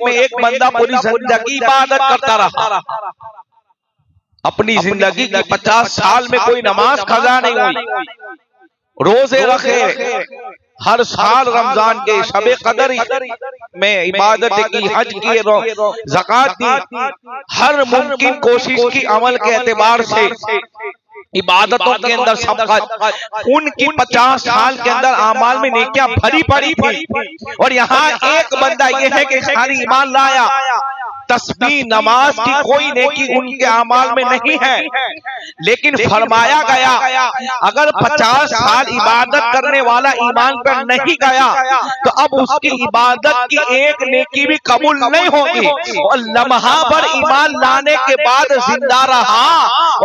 में एक बंदा पूरी जिंदगी इबादत करता रहा, अपनी जिंदगी की 50 साल में कोई नमाज कज़ा नहीं हुई, रोजे रखे, हर साल रमजान के शबे कदर में इबादत की, हज की, ज़कात दी, हर मुमकिन कोशिश की अमल के एतबार से इबादतों के अंदर सबका, उनकी 50 साल के अंदर आमाल में नेकियां भरी पड़ी थी। और यहाँ एक बंदा ये है कि खाली ईमान लाया, तस्बीह नमाज की कोई नेकी उनके आमाल में नहीं है। लेकिन फरमाया गया अगर 50 साल इबादत करने वाला ईमान पर नहीं गया तो अब उसकी इबादत की एक नेकी भी कबूल नहीं होगी। और लम्हा पर ईमान लाने के बाद जिंदा रहा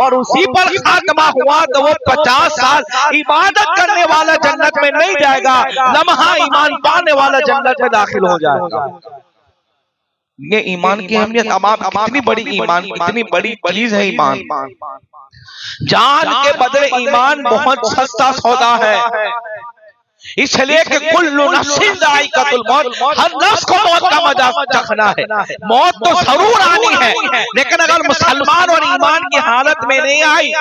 और उसी पर खात्मा हुआ तो वो 50 साल इबादत करने वाला जन्नत में नहीं जाएगा, लम्हा ईमान पाने वाला जन्नत में दाखिल हो जाएगा। ये ईमान की अहमियत कितनी बड़ी, ईमान कितनी बड़ी चीज है। ईमान जान के बदले ईमान बहुत सस्ता सौदा है, इसलिए कि कुल्लु नफ्सिन जायकातुल मौत, हर नफ्स को मौत का मजा चखना है। मौत तो जरूर आनी है, लेकिन अगर मुसलमान और ईमान की हालत में नहीं आई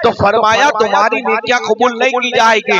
तो फरमाया तुम्हारी नेकियां कबूल नहीं की जाएगी।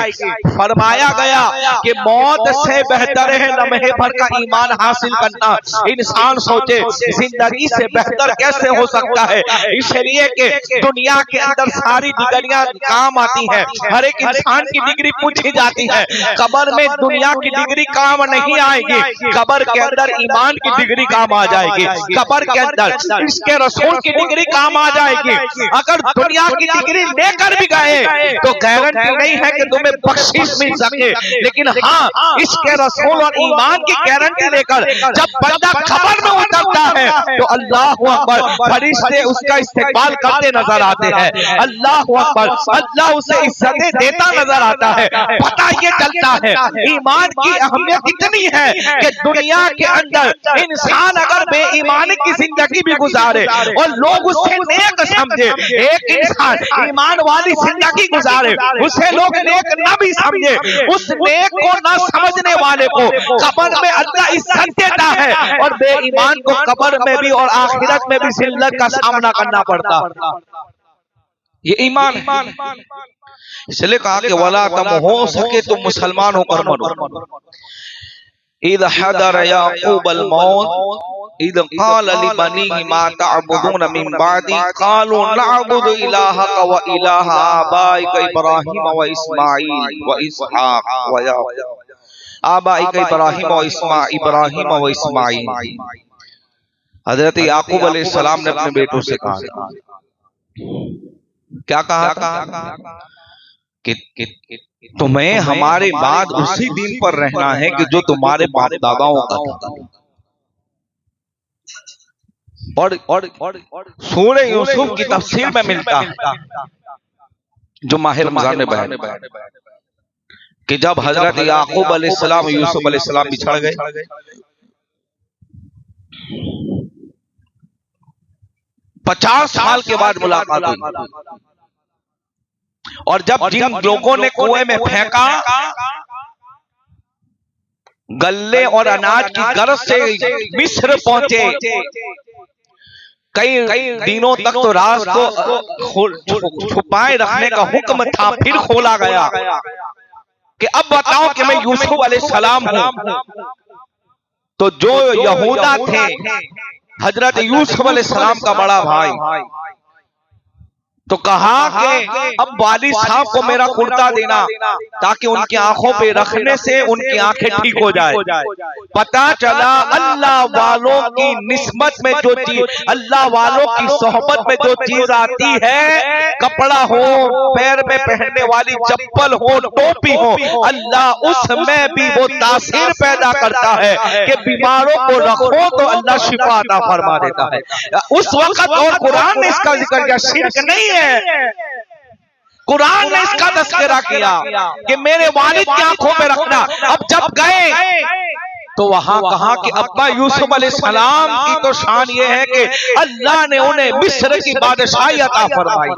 फरमाया गया कि मौत से बेहतर है लम्हे भर का ईमान हासिल करना। इंसान सोचे जिंदगी से बेहतर कैसे हो सकता है, इसलिए कि दुनिया के अंदर सारी डिग्रियां काम आती है, हर एक इंसान की डिग्री पूछी जाती है। कब्र में दुनिया की डिग्री काम नहीं आएगी, कब्र के अंदर ईमान की डिग्री काम आ जाएगी, कब्र के अंदर इसके रसूल की डिग्री काम आ जाएगी। अगर दुनिया की डिग्री लेकर भी गए तो गारंटी नहीं है कि तुम्हें बख्शिश मिल सके, लेकिन हाँ इसके रसूल और ईमान की गारंटी लेकर जब बंदा कब्र में उतरता है तो अल्लाह अकबर, फरिश्ते उसका इस्तेकबाल करते नजर आते हैं, अल्लाह अकबर, अल्लाह उसे इज्जतें देता नजर आता है। पता ये चलता है ईमान की अहमियत इतनी है कि दुनिया के अंदर इंसान अगर बेईमानी की जिंदगी भी गुजारे और लोग उससे नेक समझे, एक इंसान ईमान वाली जिंदगी गुजारे उसे लोग नेक न भी समझे, उस नेक को न समझने वाले को कब्र में अल्लाह इज्जत देता है और बेईमान को कब्र में भी और आखिरत में भी जिल्लत का सामना करना पड़ता। ये ईमान, इसलिए कहा कि वला तुम हो सके तो मुसलमान होकर मरो। इद हदर याकूब अल मौत इद क़ाल लिबनीहि मा तअबुदून मिन बादी क़ालू नअबुदु इलाहक व इलाह आबाइक इब्राहीम व इस्माईल व इसहाक व याकूब, आबाइक इब्राहीम व इस्माईल। हजरत याकूब अलैहिस्सलाम ने अपने बेटों से कहा, क्या कहा कि तुम्हें हमारे बाद उसी दिन पर रहना है कि जो तुम्हारे बाप दादाओं का था। और सूरह यूसुफ की तफसीर में मिलता है जो माहिर रमजान में बयान कि जब हजरत याकूब अलैहिस्सलाम यूसुफ अलैहिस्सलाम बिछड़ गए, 50 साल के बाद मुलाकात हुई और जब जिन लोगों ने कुएं में फेंका, गल्ले और अनाज की गर्ज से मिस्र पहुंचे, कई दिनों तक तो राज को छुपाए रखने का हुक्म था, फिर खोला गया कि अब बताओ कि मैं यूसुफ अलैहिस्सलाम हूं। तो जो यहूदा थे, हजरत यूसुफ अलैहिस्सलाम का बड़ा भाई, तो कहा कि अब वाली साहब को मेरा कुर्ता देना ताकि उनकी आंखों पे रखने से उनकी आंखें ठीक हो जाए। पता चला अल्लाह वालों की निस्बत में जो चीज, अल्लाह वालों की सोहबत में जो चीज आती है, कपड़ा हो, पैर में पहनने वाली चप्पल हो, टोपी हो, अल्लाह उसमें भी वो तासीर पैदा करता है कि बीमारों को रखो तो अल्लाह शिफा अता फरमा देता है। उस वक्त और कुरान ने इसका जिक्र किया, शिर्क नहीं है, कुरान ने इसका तस्करा किया कि मेरे वालिद की आंखों में रखना। अब जब गए तो वहां कहा कि अब्बा यूसुफ अलैहिस्सलाम की तो शान ये है कि अल्लाह ने उन्हें मिस्र की बादशाही अता फरमाई।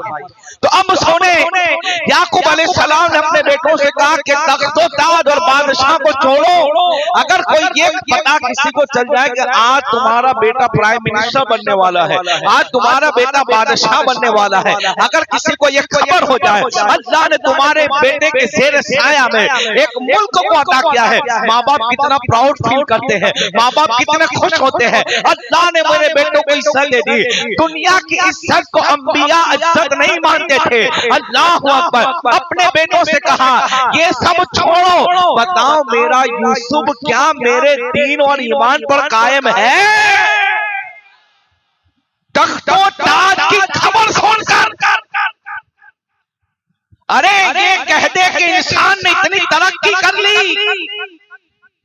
तो अब सुने, याकूब अलैहिस्सलाम ने अपने बेटों से कहा कि तख्तो ताज और बादशाह को छोड़ो। अगर कोई ये पता किसी को चल जाए कि आज तुम्हारा बेटा प्राइम मिनिस्टर बनने वाला है, आज तुम्हारा बेटा बादशाह बनने वाला है, अगर किसी को ये खबर हो जाए अल्लाह ने तुम्हारे बेटे के ज़ेर साया में एक मुल्क को अता किया है, माँ बाप कितना प्राउड फील करते हैं, माँ बाप कितने खुश होते हैं। अल्लाह ने मेरे बेटों को इज्जत दे दी। दुनिया की इज्जत को अंबिया इज्जत नहीं मानते थे। अल्लाह अकबर। अपने बेटों से कहा ये सब छोड़ो, बताओ मेरा यूसुफ क्या मेरे दीन और ईमान पर कायम है? तख्तो ताज की खबर सुनकर अरे ये कह दे कि इंसान ने इतनी तरक्की कर ली,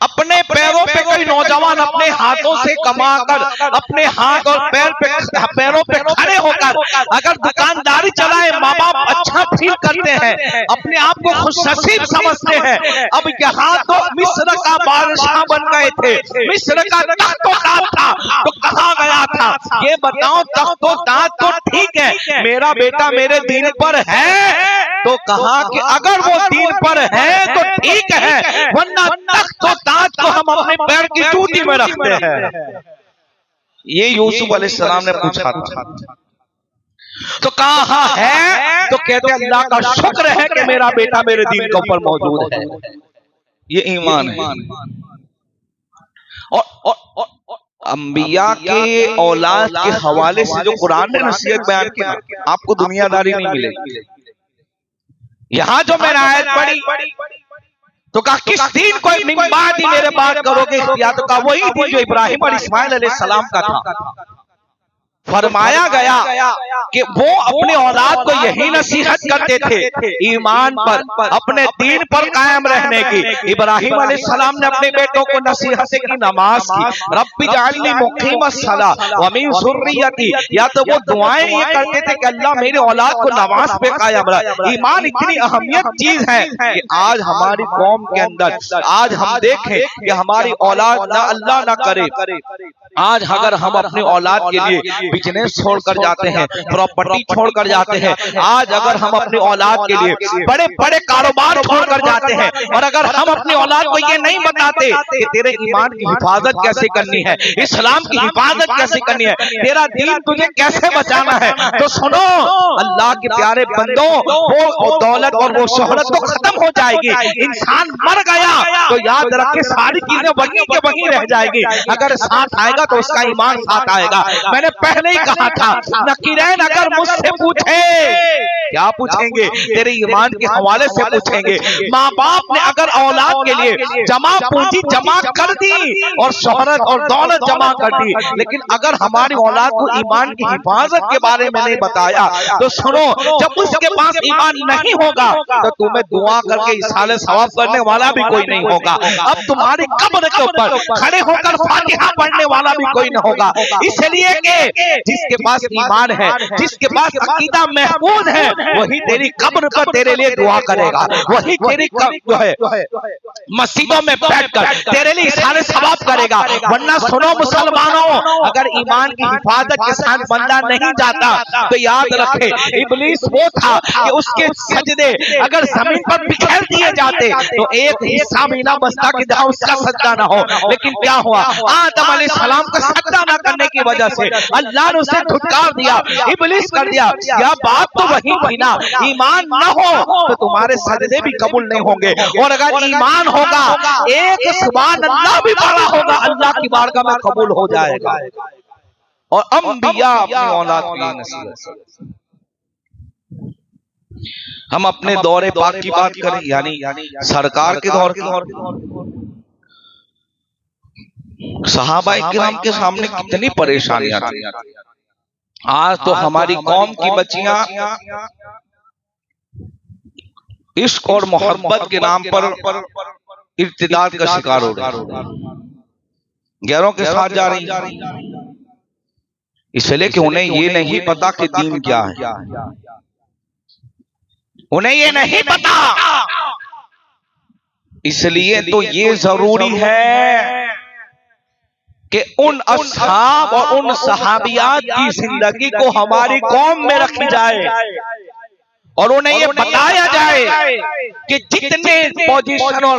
अपने पैरों पे कोई नौजवान अपने हाथों से कमाकर अपने हाथ और पैरों पे खड़े होकर अगर दुकानदारी चलाए, माँ बाप अच्छा फील करते हैं, अपने आप को खुशनसीब समझते हैं। अब यहाँ तो मिस्र का बादशाह बन गए थे, मिस्र का तख्तो ताज था, तो कहाँ गया था? ये बताओ, तख्तो ताज तो ठीक है, मेरा बेटा मेरे दीन पर है, तो कहा कि अगर वो दीन पर है तो ठीक है, वरना तख्तो ताज को हम अपने पैर की जूती में रखते हैं। ये यूसुफ अलैहिस्सलाम ने पूछा था। तो कहा है, तो कहते अल्लाह का शुक्र है कि मेरा बेटा मेरे दीन के ऊपर मौजूद है। ये ईमान है। और अंबिया के औलाद के हवाले से जो कुरान ने नसीहत बयान की, आपको दुनियादारी नहीं मिलेगी। यहां जो मैंने आयत पढ़ी तो कहा किस दीन को मिम्बादी मेरे बात करोगे, या तो कहा वही दीन जो इब्राहिम और इस्माइल अलैहिस्सलाम का था। फरमाया गया कि वो अपने औलाद को यही नसीहत करते थे ईमान पर, अपने दीन पर कायम रहने की। इब्राहिम अलैहिस्सलाम ने अपने बेटों को नसीहत की, नमाज की, रब्बी जअलनी मुक़ीमस्सलाह व मिन ज़ुर्रियती, या तो वो दुआएं ये करते थे कि अल्लाह मेरे औलाद को नमाज पे कायम रख। ईमान इतनी अहमियत चीज है कि आज हमारी कौम के अंदर आज हम देखें कि हमारी औलाद ना अल्लाह ना करे, आज अगर हम अपनी औलाद के लिए बिजनेस छोड़कर जाते हैं, प्रॉपर्टी छोड़कर जाते हैं, आज अगर हम अपनी औलाद के लिए बड़े बड़े कारोबार छोड़कर जाते हैं, और अगर हम अपनी औलाद को ये नहीं बताते कि तेरे ईमान की हिफाजत कैसे करनी है, इस्लाम की हिफाजत कैसे करनी है, तेरा दीन तुझे कैसे बचाना है, तो सुनो अल्लाह के प्यारे बंदों, वो दौलत और वो शोहरत तो खत्म हो जाएगी। इंसान मर गया तो याद रखे सारी चीजें वहीं के वहीं रह जाएगी, अगर साथ आएगा तो उसका ईमान साथ आएगा। मैंने पहले ही कहा था, नकीरैन अगर मुझसे पूछे, क्या पूछेंगे? तेरे ईमान के हवाले से पूछेंगे। माँ बाप ने अगर औलाद के लिए जमा पूंजी जमा कर दी और शोहरत और दौलत जमा कर दी, लेकिन अगर हमारी औलाद को ईमान की हिफाजत के बारे में नहीं बताया, तो सुनो, जब उसके पास ईमान नहीं होगा तो तुम्हें दुआ करके इसाले सवाब करने वाला भी कोई नहीं होगा। अब तुम्हारी कब्र के ऊपर खड़े होकर फातिहा पढ़ने वाला भी कोई न होगा। इसलिए कि जिसके पास ईमान है, जिसके पास अकीदा महफूज है, वही तेरी कब्र पर तेरे लिए दुआ करेगा, वही तेरी जो है मस्जिदों में बैठकर तेरे लिए सारे सवाब करेगा। वरना सुनो मुसलमानों, अगर ईमान की हिफाजत के साथ बंदा नहीं जाता तो याद रखे इब्लीस वो था कि उसके सजदे अगर जमीन पर बिखेर दिए जाते तो एक हिस्सा भी ना बचता कि जहां उसका सजदा ना हो। लेकिन क्या हुआ, आदम अलैहिस्सलाम का सजदा ना करने की वजह से अल्लाह ने उसे धुतकार दिया, इब्लीस कर दिया। यह बात तो वही थी ना, ईमान न हो तो तुम्हारे सजदे भी कबूल नहीं होंगे, और अगर ईमान होगा एक सुभान अल्लाह भी बड़ा होगा, अल्लाह की बारगाह में कबूल हो जाएगा। और अंबिया अपनी औलाद की नसीहत। हम अपने दौरे पाक की बात करें, यानी सरकार के दौर सहाबाए किराम के सामने कितनी परेशानियां थी। आज तो हमारी कौम की बच्चियां इश्क और मोहब्बत के नाम पर इर्तिदाद का शिकार हो रही, गैरों के साथ जा रही, इसलिए कि उन्हें ये नहीं पता कि दीन क्या है, उन्हें ये नहीं पता। इसलिए तो ये जरूरी है कि उन अस्हाब और उन सहाबियात की जिंदगी को हमारी कौम में रखी जाए। और उन्हें ये बताया जाए कि जितने पोजीशन और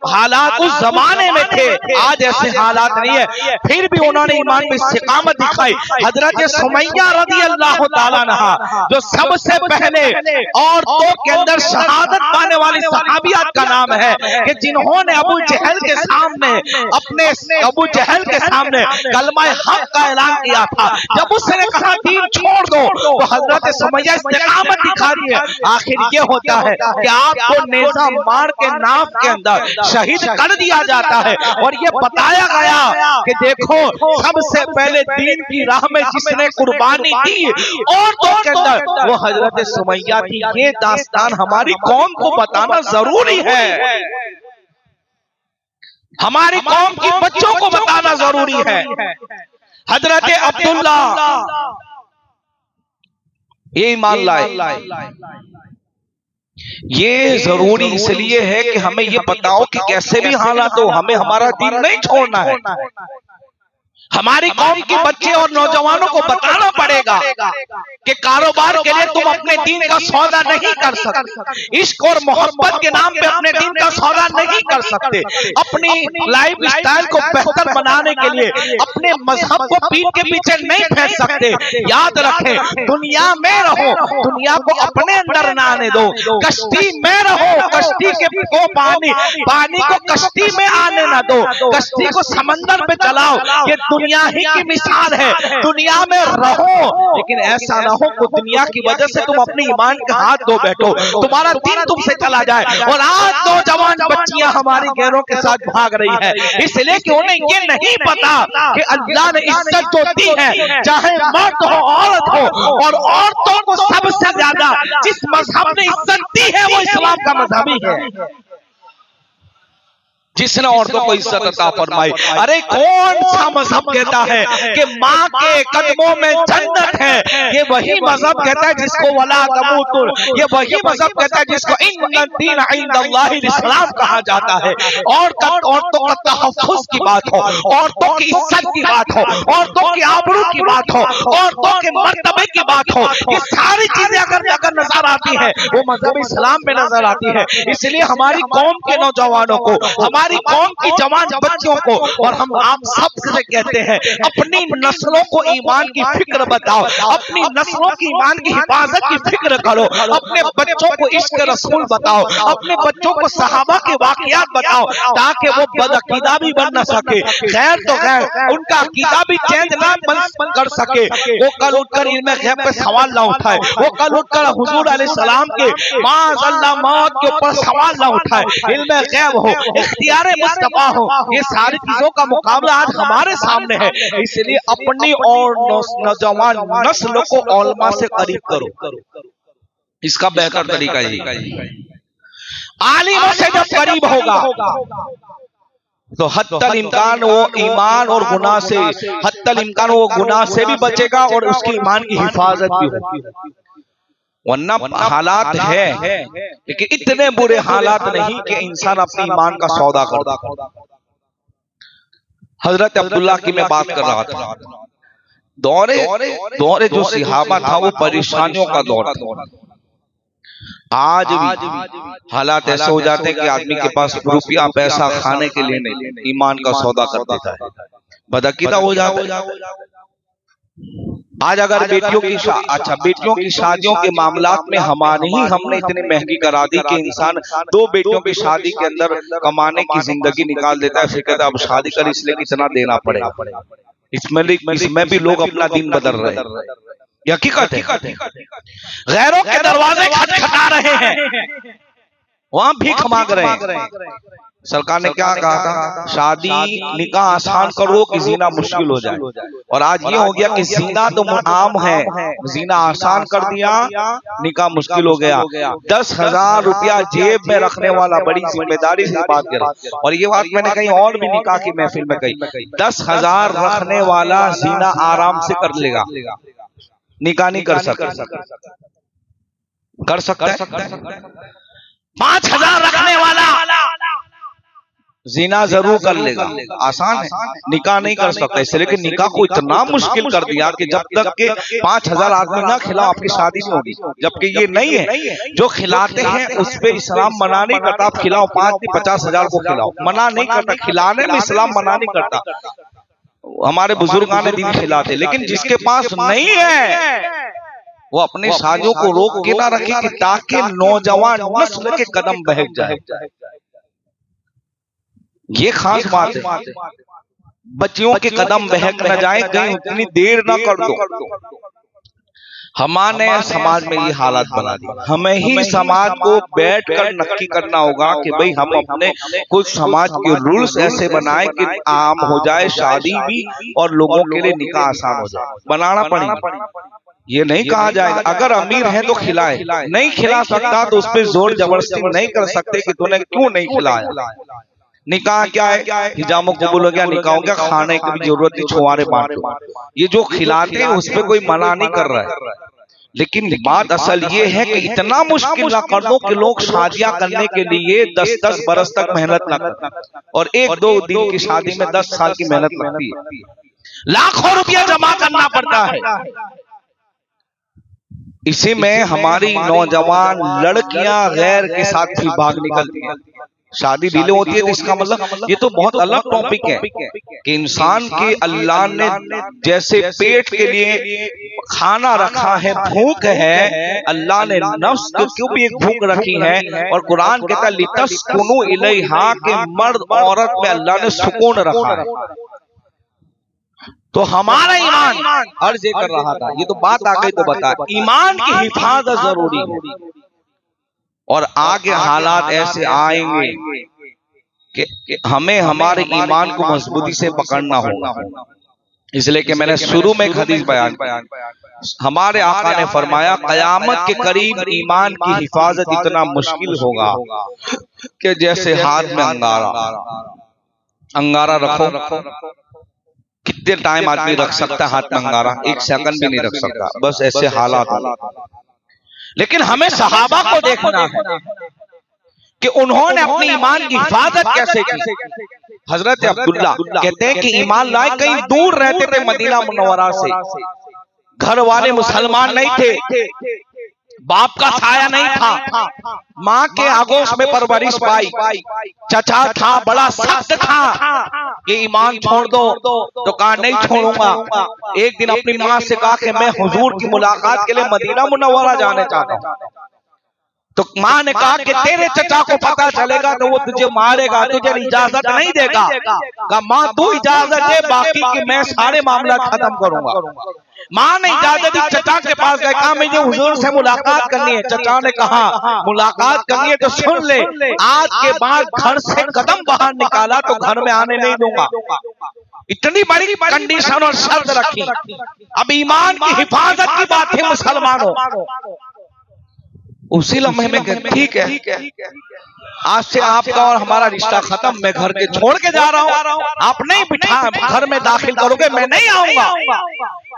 हालात उस जमाने में थे आज ऐसे हालात नहीं है, फिर भी उन्होंने ईमान में इस्तिकामत दिखाई। हजरत सुमैया रज़ी अल्लाह ताला अन्हा जो सबसे पहले औरतों के अंदर शहादत पाने वाली सहाबियात का नाम है कि जिन्होंने अबू जहल के सामने कलमा हक का ऐलान किया था। जब उसने कहा दीन छोड़ दो तो हजरत सुमैया इस्तिकामत दिखा रही है। आखिर ये होता है कि आपको नेज़ा मार के नाफ के अंदर शहीद कर दिया जाता है और ये बताया गया कि देखो सबसे पहले दीन की राह में जिसने कुर्बानी दी औरतों के अंदर वो हजरत सुमैया थी। ये दास्तान हमारी कौम को बताना जरूरी है, हमारी कौम के बच्चों को बताना जरूरी है। हजरत अब्दुल्ला ये ईमान लाए, ये जरूरी इसलिए है कि हमें ये बताओ कि कैसे भी हालात हो हमें हमारा दीन नहीं छोड़ना है। हमारी कौम के बच्चे और नौजवानों को बताना पड़ेगा कि कारोबार के लिए तुम अपने दीन का सौदा नहीं कर सकते, इश्क और मोहब्बत के नाम पे अपने दीन का सौदा नहीं कर सकते, अपनी लाइफ स्टाइल को बेहतर बनाने के लिए अपने मजहब को पीठ के पीछे नहीं फेंक सकते। याद रखें, दुनिया में रहो, दुनिया को अपने अंदर न आने दो। कश्ती में रहो, कश्ती के पानी को कश्ती में आने न दो, कश्ती को समंदर पे चलाओ। ये दुनिया ही की मिसाल है, दुनिया में रहो लेकिन ऐसा ना हो कि दुनिया की वजह से तुम अपने ईमान का हाथ धो बैठो, तुम्हारा दीन तुमसे चला जाए। और आज नौजवान बच्चियां हमारी गैरों के साथ भाग रही है इसलिए कि उन्हें ये नहीं पता कि अल्लाह ने इज्जत जो दी है चाहे मर्द हो औरत हो, और औरतों को सबसे ज्यादा जिस मजहब ने इज्जत दी है वो इस्लाम का मजहब ही है, जिसने औरतों को इज्जत अता फरमाई। अरे कौन सा मजहब कहता है कि माँ के कदमों में जन्नत है? ये वही मजहब कहता है जिसको वला तमूतुन, ये वही मजहब कहता है जिसको इन्नद दीन इंदल्लाहिल इस्लाम कहा जाता है। औरतों का तहफ्फुज़ की बात हो, औरतों की इज्जत की बात हो, औरतों की आबरू की बात हो, औरतों के मर्तबे की बात हो, ये सारी चीजें अगर नजर आती है वो मजहब इस्लाम में नजर आती है। इसलिए हमारी कौम के नौजवानों को, हमारी कौम की जवान बच्चों को और हम आप सबसे कहते हैं अपनी नस्लों को ईमान की फिक्र बताओ, अपनी नस्लों की ईमान की हिफाजत की फिक्र करो, अपने बच्चों को इश्क रसूल बताओ, अपने बच्चों को सहाबा के वाकयात बताओ ताकि वो बदअकीदा भी बन न सके, खैर तो खैर उनका अकीदा भी चेंज ना कर सके, वो कल उठकर इल्म गैब पे सवाल ना उठाए, वो कल उठकर हुजूर अलैहिस्सलाम के माअल्लाह मौत के ऊपर सवाल ना उठाए, इल्म गैब हो, इख्तियार मुस्तफा हो, ये सारी चीजों का मुकाबला आज हमारे सामने है। इसलिए अपनी और नौजवान नस्ल को उलमा से करीब करो, इसका बेहतर तरीका यही। आलिमों से जब करीब होगा तो हत्तल इम्कान वो ईमान और गुनाह से, हत्तल इम्कान वो गुनाह से भी बचेगा और उसकी ईमान की हिफाजत भी होगी। वरना हालात है लेकिन इतने बुरे हालात नहीं कि इंसान अपने ईमान का सौदा कर। हजरत अब्दुल्ला की मैं बात कर रहा था, दौरे जो सहाबा था वो परेशानियों का दौर था। आज भी हालात ऐसे हो जाते हैं कि आदमी के पास रुपया पैसा खाने के लिए नहीं, ईमान का सौदा कर देता है, बदअकीदा हो जाता है। आज अगर बेटियों की शादियों के मामलात में हमने इतनी महंगी करा दी कि इंसान 2 बेटियों की शादी के अंदर कमाने की जिंदगी निकाल देता है, फिर कहता है अब शादी कर इसलिए कितना देना पड़ेगा। इसमें भी लोग अपना दिन बदल रहे हैं, ये हकीकत है। गैरों के दरवाजे खटखटा रहे हैं, वहां भीख मांग रहे हैं। सरकार ने क्या कहा था, शादी निकाह आसान करो कि जीना मुश्किल हो जाए, और आज ये हो गया कि जीना तो आम है, जीना आसान कर दिया, निकाह मुश्किल हो गया। 10,000 रुपया जेब में रखने वाला, बड़ी जिम्मेदारी से बात करें, और ये बात मैंने कहीं और भी निकाह की महफिल में कही, 10,000 रखने वाला जीना आराम से कर लेगा, निकाह नहीं कर सकता, कर सकता है। 5,000 रखने वाला जिना जरूर कर लेगा, आसान है, निकाह नहीं कर सकता। इसलिए लेकिन निकाह को इतना मुश्किल कर दिया कि जब तक के 5,000 आदमी ना खिलाओ आपकी शादी नहीं होगी। जबकि ये नहीं है, जो खिलाते हैं उस पे इस्लाम मना नहीं करता। आप खिलाओ 50,000 को खिलाओ, मना नहीं करता। खिलाने में इस्लाम मना नहीं करता। हमारे बुजुर्गान दिन खिलाते, लेकिन जिसके पास नहीं है वो अपने शादियों को रोक के ना रखे कि ताकि नौजवान नस्ल के कदम बहक जाए। ये खास बात है, बच्चियों के कदम बहक न जाए, कहीं उतनी देर ना कर दो। हमारे समाज में ये हालात बना दी। हमें ही समाज को बैठकर नक्की करना होगा कि भाई हम अपने कुछ समाज के रूल्स ऐसे बनाए कि आम हो जाए शादी भी और लोगों के लिए निकाह आसान हो जाए। बनाना पड़ेगा। ये नहीं कहा जाएगा अगर अमीर है तो खिलाए, नहीं खिला सकता तो उस पर जोर जबरदस्ती नहीं कर सकते कि तूने क्यों नहीं खिलाया। निकाह क्या है, हिजामों कबूल हो गया, निकाह हो गया, खाने की भी जरूरत नहीं, छुआरे बांटो। ये जो खिलाते हैं उस पर कोई मना नहीं कर रहा है, लेकिन बात असल ये है कि इतना मुश्किल ना कर दो कि लोग शादियां करने के लिए 10-10 बरस तक मेहनत ना करें, और 1-2 दिन की शादी में 10 साल की मेहनत लगती है, लाखों रुपया जमा करना पड़ता है। इसी में हमारी नौजवान लड़कियां गैर के साथ भी भाग निकलती हैं, शादी डिले होती है। तो इसका मतलब ये तो बहुत अलग टॉपिक है कि इंसान के अल्लाह ने जैसे पेट के लिए खाना रखा है, भूख है, अल्लाह ने नफ्स को क्यों भी एक भूख रखी है। और कुरान कहता है लितस्कुनु इलैहा के मर्द औरत में अल्लाह ने सुकून रखा है। तो हमारा ईमान अर्ज कर रहा था, ये तो बात आ गई तो बता, ईमान की हिफाजत जरूरी है। और आगे हालात ऐसे आएंगे कि हमें हमारे ईमान को मजबूती से पकड़ना होगा। इसलिए कि मैंने शुरू में एक हदीस बयान, हमारे आका ने फरमाया कयामत के करीब ईमान की हिफाजत इतना मुश्किल होगा कि जैसे हाथ में अंगारा रखो। कितने टाइम आदमी रख सकता है हाथ में अंगारा? 1 सेकंड भी नहीं रख सकता। बस ऐसे हालात होंगे। लेकिन हमें सहाबा को देखना है कि उन्होंने अपनी ईमान की हिफाजत कैसे की। हजरत अब्दुल्ला कहते हैं कि ईमान लाए कहीं दूर रहते थे मदीना मुनव्वरा से, घर वाले मुसलमान नहीं थे, बाप का साया नहीं था, माँ के आगोश में परवरिश पाई, चचा था बड़ा सख्त था कि ईमान छोड़ दो, तो कहा नहीं छोड़ूंगा। एक दिन अपनी माँ से कहा कि मैं हुजूर की मुलाकात के लिए मदीना मुनव्वरा जाने चाहता हूँ। तो माँ ने कहा कि तेरे चचा को पता चलेगा तो वो तुझे मारेगा, तुझे इजाजत नहीं देगा। कहा माँ तू इजाजत दे, बाकी की मैं सारे मामला खत्म करूंगा। माँ ने इजाजत दी, चचा के पास गए, कहा मुझे हुजूर से मुलाकात करनी है। चचा ने कहा मुलाकात करनी है तो सुन ले, आज के बाद घर से कदम बाहर निकाला तो घर में आने नहीं दूंगा। इतनी बड़ी कंडीशन और शर्त रखी। अब ईमान की हिफाजत की बात है मुसलमानों। उसी लम्हे में ठीक है, आज से आपका और हमारा रिश्ता खत्म, मैं घर के छोड़ के जा रहा हूँ, आप नहीं बिठा घर में दाखिल करोगे, मैं नहीं आऊंगा।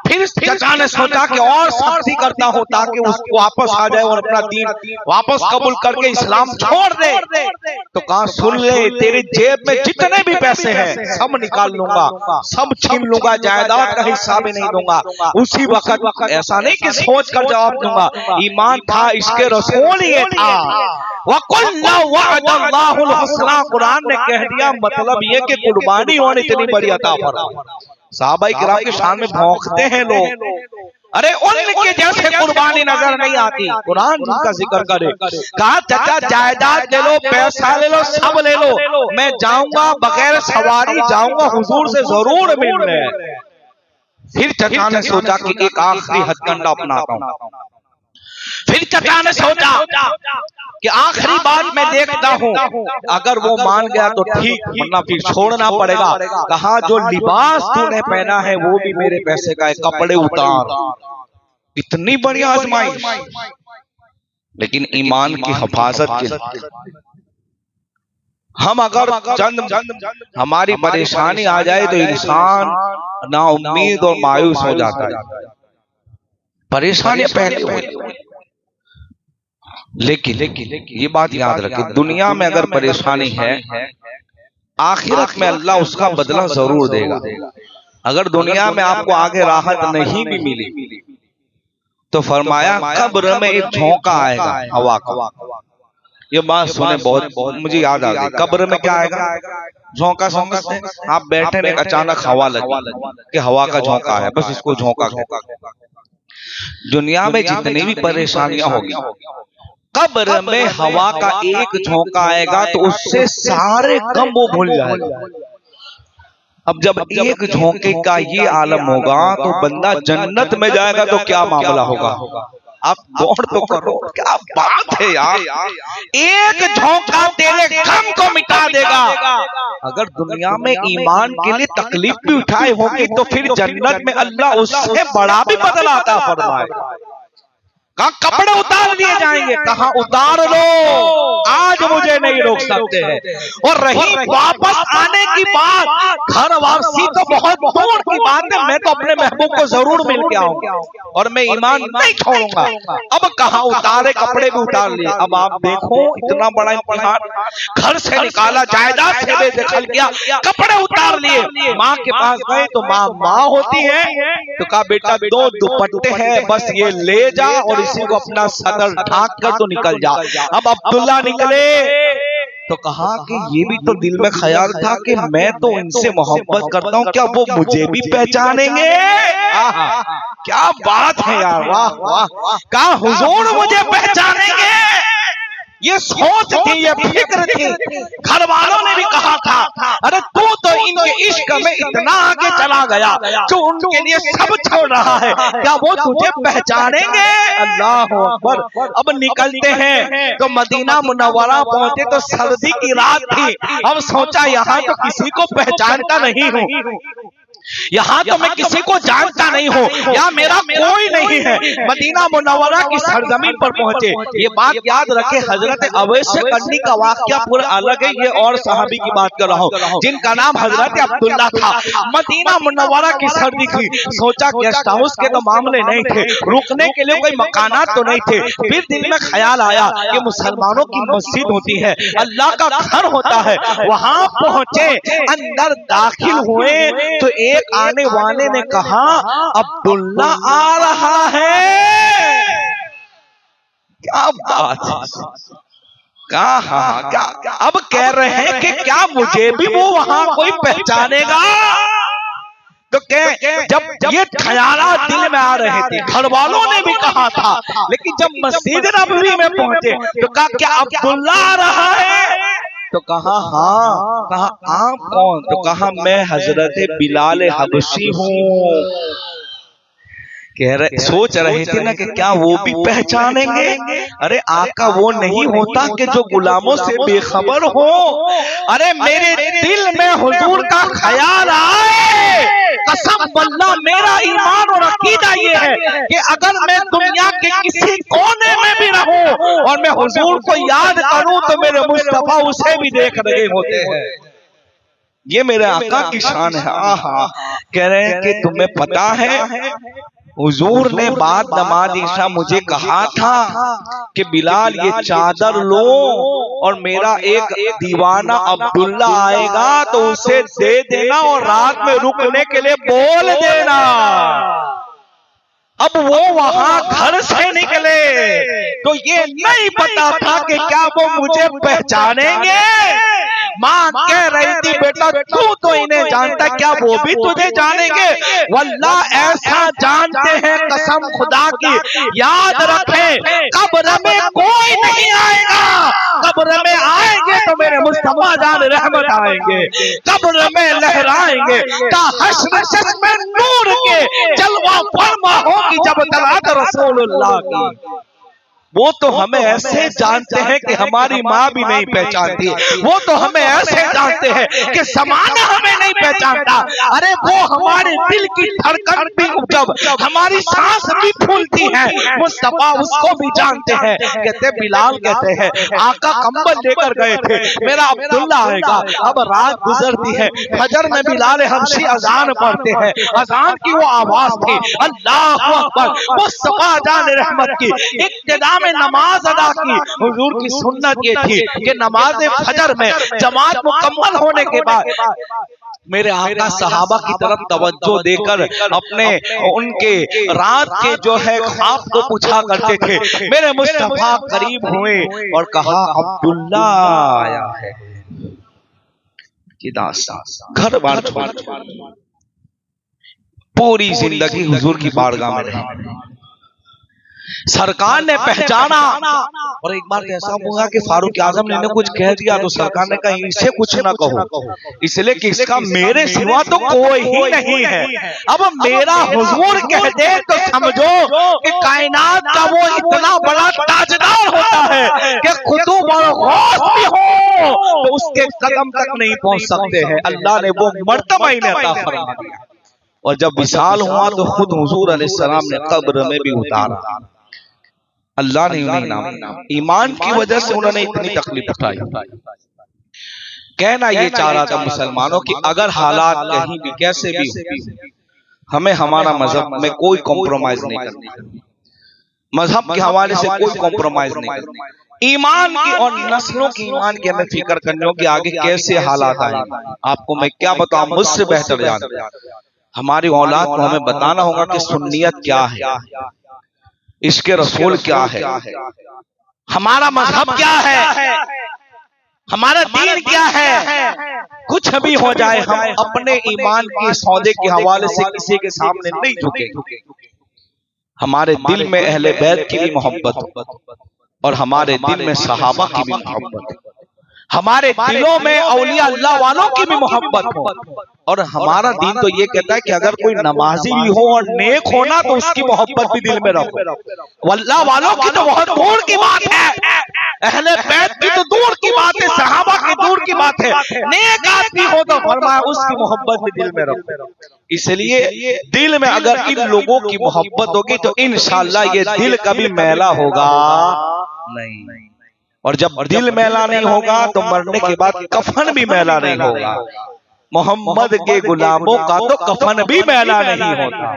फिर चचा ने सोचा कि और सख्ती करता हो ताकि उसको वापस आ जाए और अपना दीन वापस कबूल करके इस्लाम छोड़ दे। तो कहा सुन ले, तेरी जेब में जितने भी पैसे हैं सब निकाल लूंगा, सब छीन लूंगा, जायदाद का हिस्सा भी नहीं दूंगा। उसी वक्त ऐसा नहीं कि सोच कर जवाब दूंगा, ईमान था, इसके रसूल ये था। कुरान ने कह दिया, मतलब ये कि कुर्बानी होने इतनी बड़ी अता फरमा। सहाबाई किराम की शान में भौंकते हैं लोग, अरे उनके जैसे कुर्बानी नजर नहीं आती। कुरान जिनका जिक्र करे, कहा चाचा जायदाद ले लो, पैसा ले लो, सब ले लो, मैं जाऊंगा बगैर सवारी जाऊंगा हुजूर से जरूर मिलने। फिर चचा ने सोचा कि एक आखिरी हथकंडा अपनाता हूं। फिर चचा ने सोचा कि आखिरी बात मैं देखता हूँ, अगर वो मान गया तो ठीक, वरना फिर छोड़ना पड़ेगा। कहा जो लिबास तूने पहना है वो भी मेरे पैसे का है, कपड़े उतार। इतनी बड़ी आजमाइश, लेकिन ईमान की हिफाजत के हम अगर चंद हमारी परेशानी आ जाए तो इंसान ना उम्मीद और मायूस हो जाता है। परेशानियां पहले हुई, लेकिन ये बात याद रखें, दुनिया में अगर परेशानी है आखिरत में अल्लाह उसका बदला जरूर देगा। अगर दुनिया में आपको आगे राहत नहीं भी मिली तो फरमाया कब्र में एक झोंका आएगा हवा का। ये बात सुने बहुत मुझे याद आ गई। कब्र में क्या आएगा? झोंका। समझते हैं? आप बैठे में अचानक हवा लगी कि हवा का झोंका है, बस इसको झोंका कहते हैं। दुनिया में जितनी भी परेशानियां होगी, कब्र में हवा का एक झोंका आएगा तो उससे सारे गम वो भूल जाएगा। अब जब एक झोंके का ये आलम होगा तो बंदा जन्नत में जाएगा तो क्या मामला होगा? आप गौर तो करो, क्या बात है यार। एक झोंका तेरे गम को मिटा देगा। अगर दुनिया में ईमान के लिए तकलीफ भी उठाए होगी तो फिर जन्नत में अल्लाह उससे बड़ा भी बदला अता फरमाएगा। कहा कपड़े उतार दिए जाएंगे, कहा उतार लो, आज मुझे नहीं रोक सकते हैं। और रही वापस आने की बात, घर वापसी तो बहुत दूर की बात है, मैं तो अपने महबूब को जरूर मिल के आऊंगा और मैं ईमान नहीं छोड़ूंगा। अब कहा उतारे, कपड़े भी उतार लिए। अब आप देखो इतना बड़ा इम्तिहान, घर से निकाला, जायदाद से बेदखल किया, कपड़े उतार लिए। माँ के पास गए तो माँ होती है तो कहा बेटा 2 दुपट्टे हैं, बस ये ले जा और इसी को अपना सदर ढाक कर तो निकल जा। अब अब्दुल्ला निकले तो कहा कि ये भी तो दिल में ख्याल था कि मैं तो इनसे मोहब्बत करता हूँ, क्या वो मुझे भी पहचानेंगे? क्या बात है यार, वाह वाह। कहा हुजूर मुझे पहचानेंगे, ये सोच थी, ये फिक्र थी। घर वालों ने भी कहा था अरे तू तो इनके इश्क में इतना आगे चला गया जो उनके लिए सब छोड़ रहा है, क्या वो तुझे पहचानेंगे? अल्लाह अकबर। अब निकलते हैं तो मदीना मुनव्वरा पहुंचे तो सर्दी की रात थी। अब सोचा यहाँ तो किसी को पहचानता नहीं हूँ, यहाँ तो मैं किसी को जानता नहीं हूँ, यहाँ मेरा कोई नहीं है। मदीना मुनव्वरा की सरजमीन पर पहुंचे। ये बात याद रखे, हजरत अवैस करनी का वाकया पूरा अलग है, ये और सहाबी की बात कर रहा हूँ जिनका नाम हजरत अब्दुल्ला था। मदीना मुनव्वरा की सर्दी थी, सोचा गेस्ट हाउस के तो मामले नहीं थे, रुकने के लिए कोई मकानात तो नहीं थे। फिर दिल में ख्याल आया कि मुसलमानों की मस्जिद होती है, अल्लाह का घर होता है, वहां पहुंचे, अंदर दाखिल हुए तो एक आने वाले ने कहा अब्दुल्ला आ रहा है। क्या बात है, कहा क्या? अब कह रहे हैं कि क्या मुझे भी वो वहां कोई पहचानेगा? तो जब ये ख्यालात दिल में आ रहे थे, घर वालों ने भी कहा था, लेकिन जब मस्जिद नबवी में पहुंचे तो कहा क्या अब्दुल्ला आ रहा है? तो कहा हाँ। कहा आप कौन? तो कहा मैं हजरत बिलाल हबशी हूँ। सोच रहे थे ना कि क्या वो भी पहचानेंगे? अरे आका वो नहीं होता कि जो गुलामों से बेखबर हो। अरे मेरे दिल में हुजूर का ख्याल आए, कसम वल्लाह मेरा ईमान और अकीदा ये है कि अगर मैं दुनिया के किसी कोने में भी रहूं और मैं हुजूर को याद करूं तो मेरे मुस्तफा उसे भी देख रहे होते हैं। ये मेरे आका की शान है। आहा, कह रहे हैं कि तुम्हें पता है हुजूर ने बाद नमाज ईशा मुझे कहा था कि बिलाल ये चादर लो और मेरा एक दीवाना अब्दुल्ला आएगा तो उसे दे देना और रात में रुकने के लिए बोल देना। अब वो वहां घर से निकले तो ये नहीं पता था कि क्या वो मुझे पहचानेंगे। माँ कह रही थी बेटा तू तो इन्हें जानता, क्या वो भी तुझे जानेंगे? वल्लाह ऐसा जानते हैं कसम खुदा की। याद रखें कब्र में कोई नहीं आएगा, कब्र में आएंगे तो मेरे मुस्तफा जान रहमत आएंगे, कब्र में लहराएंगे ता हश्र चश्मे नूर के जलवा फरमा होगी जब तलात रसूलुल्लाह की। वो तो हमें ऐसे जानते हैं कि हमारी माँ भी नहीं पहचानती, वो तो हमें ऐसे जानते हैं कि ज़माना हमें नहीं पहचानता। अरे वो हमारे दिल की धड़कन भी जब हमारी सांस भी फूलती है मुस्तफा उसको भी जानते हैं। कहते बिलाल कहते हैं आका कंबल लेकर गए थे, मेरा अब्दुल्ला आएगा। अब रात गुजरती है, फजर में बिलाल हबशी अजान पढ़ते हैं, अजान की वो आवाज थी अल्लाहु अकबर। मुस्तफा जान रहमत की इब्तिदा में नमाज अदा की। हुजूर की सुन्नत ये थी कि नमाज फजर में जमात मुकम्मल होने के बाद मेरे आका सहाबा की तरफ तवज्जो देकर अपने उनके रात के जो है ख्वाब को पूछा करते थे। मेरे मुस्तफा करीब हुए और कहा अब्दुल्ला आया है। घर बार छोड़ पूरी जिंदगी हुजूर की बारगाह में रही। सरकार ने पहचाना और एक बार ऐसा हुआ कि फारूक आजम ने कुछ कह दिया तो सरकार ने कहा इसे कुछ ना कहो, इसलिए कि इसका मेरे सिवा तो कोई ही नहीं है। अब मेरा हुजूर कह दे तो समझो कि कायनात का वो इतना बड़ा ताजदार होता है कि कुतुब और गौस भी हो तो उसके कदम तक नहीं पहुंच सकते हैं। अल्लाह ने वो मर्तबा इन्हें अता फरमा दिया। और जब विशाल हुआ तो खुद हुजूर अलैहिस्सलाम ने कब्र में भी उतारा। अल्लाह ने उन्हें इनाम ईमान की वजह से उन्होंने इतनी तकलीफ उठाई। कहना ये चाह रहा था मुसलमानों की अगर हालात कहीं भी कैसे भी हो, हमें हमारा मजहब में कोई कॉम्प्रोमाइज नहीं करना, मजहब के हवाले से कोई कॉम्प्रोमाइज नहीं करना। ईमान की और नस्लों की ईमान की हमें फिक्र करनी होगी आगे कैसे हालात आएंगे। आपको मैं क्या बताऊं, मुझसे बेहतर जानते हैं। हमारी औलाद को हमें बताना होगा कि सुन्नियत क्या है, इसके रसूल क्या है, हमारा मजहब क्या है, हमारा दीन क्या है। कुछ भी हो जाए हम अपने ईमान के सौदे के हवाले से किसी के सामने नहीं झुकेंगे। हमारे दिल में अहले बैत की भी मोहब्बत हो और हमारे दिल में सहाबा की भी मोहब्बत हो, हमारे दिलों में औलिया अल्लाह वालों की भी मोहब्बत हो। और हमारा दीन तो ये कहता है कि अगर कोई नमाजी भी हो और नेक होना तो उसकी मोहब्बत भी दिल में रखो। अल्लाह वालों की तो बहुत दूर की बात है, अहले बैत की तो दूर की बात है, सहाबा की दूर की बात है। नेक आदमी हो तो फरमाया उसकी मोहब्बत भी दिल में रखो। इसलिए दिल में अगर इन लोगों की मोहब्बत होगी तो इंशाअल्लाह ये दिल कभी मैला होगा नहीं। और जब दिल मैला नहीं होगा तो मरने के बाद कफन भी मैला नहीं होगा। मोहम्मद के गुलामों का तो कफन भी मैला नहीं होता।